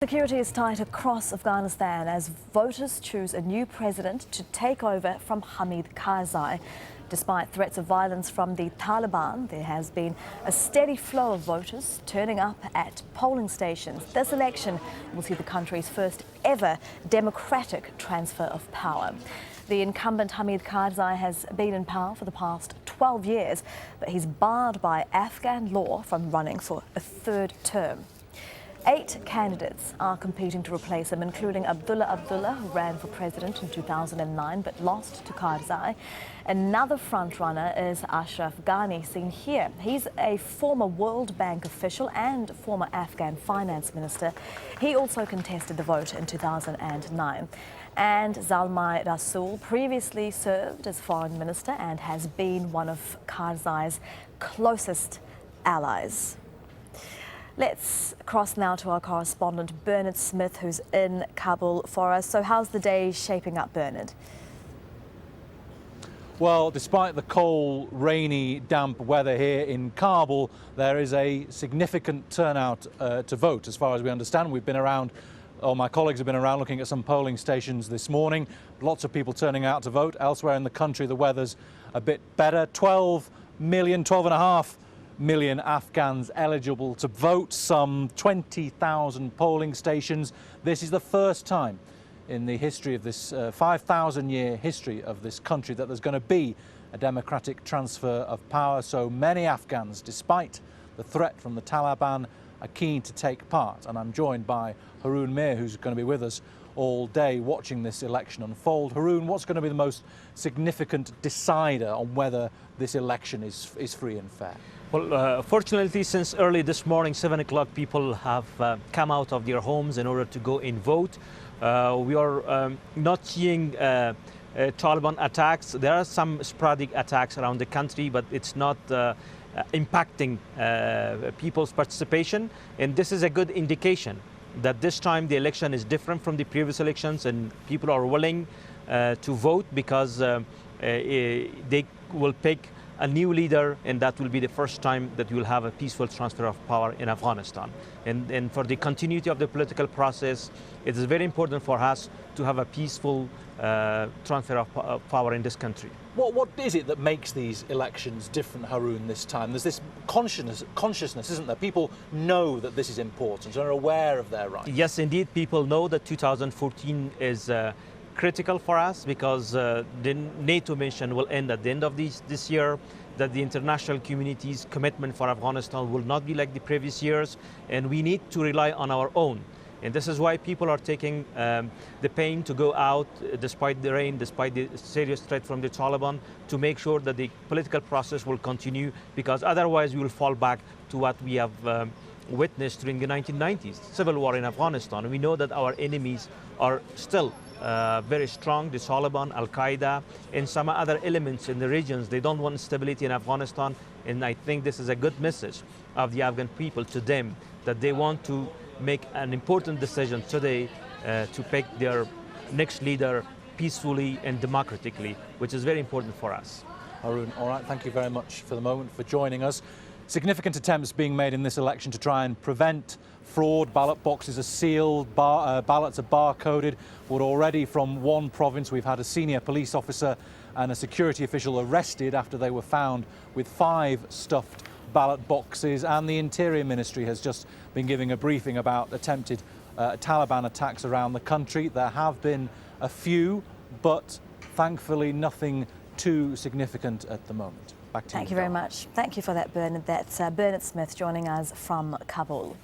Security is tight across Afghanistan as voters choose a new president to take over from Hamid Karzai. Despite threats of violence from the Taliban, there has been a steady flow of voters turning up at polling stations. This election will see the country's first ever democratic transfer of power. The incumbent Hamid Karzai has been in power for the past 12 years, but he's barred by Afghan law from running for a third term. 8 candidates are competing to replace him, including Abdullah, who ran for president in 2009 but lost to Karzai. Another frontrunner is Ashraf Ghani, seen here. He's a former World Bank official and former Afghan finance minister. He also contested the vote in 2009. And Zalmay Rasool previously served as foreign minister and has been one of Karzai's closest allies. Let's cross now to our correspondent Bernard Smith, who's in Kabul for us. So how's the day shaping up, Bernard? Well, despite the cold, rainy, damp weather here in Kabul, there is a significant turnout to vote, as far as we understand. We've been around, or my colleagues have been around looking at some polling stations this morning. Lots of people turning out to vote. Elsewhere in the country, the weather's a bit better. 12.5 million Afghans eligible to vote, some 20,000 polling stations. This is the first time in the history of this 5,000-year history of this country that there's going to be a democratic transfer of power. So many Afghans, despite the threat from the Taliban, are keen to take part. And I'm joined by Haroon Mir, who's going to be with us all day watching this election unfold. Haroon, what's going to be the most significant decider on whether this election is free and fair? Well, fortunately, since early this morning, 7 o'clock, people have come out of their homes in order to go and vote. We are not seeing Taliban attacks. There are some sporadic attacks around the country, but it's not impacting people's participation. And this is a good indication that this time the election is different from the previous elections and people are willing to vote because they will pick a new leader, and that will be the first time that we will have a peaceful transfer of power in Afghanistan. And for the continuity of the political process, it is very important for us to have a peaceful transfer of power in this country. What is it that makes these elections different, Haroon, this time? There's this consciousness, isn't there? People know that this is important and are aware of their rights. Yes, indeed, people know that 2014 is critical for us because the NATO mission will end at the end of this year, that the international community's commitment for Afghanistan will not be like the previous years, and we need to rely on our own. And this is why people are taking the pain to go out, despite the rain, despite the serious threat from the Taliban, to make sure that the political process will continue, because otherwise we will fall back to what we have witnessed during the 1990s, civil war in Afghanistan. We know that our enemies are still very strong, the Taliban, Al-Qaeda, and some other elements in the regions. They don't want stability in Afghanistan, and I think this is a good message of the Afghan people to them, that they want to make an important decision today to pick their next leader peacefully and democratically, which is very important for us. Haroon, all right, thank you very much for the moment, for joining us. Significant attempts being made in this election to try and prevent fraud. Ballot boxes are sealed, ballots are barcoded. But already from one province, we've had a senior police officer and a security official arrested after they were found with 5 stuffed ballot boxes. And the Interior Ministry has just been giving a briefing about attempted Taliban attacks around the country. There have been a few, but thankfully nothing too significant at the moment. Back to you. Thank you very much. Thank you for that, Bernard. That's Bernard Smith joining us from Kabul.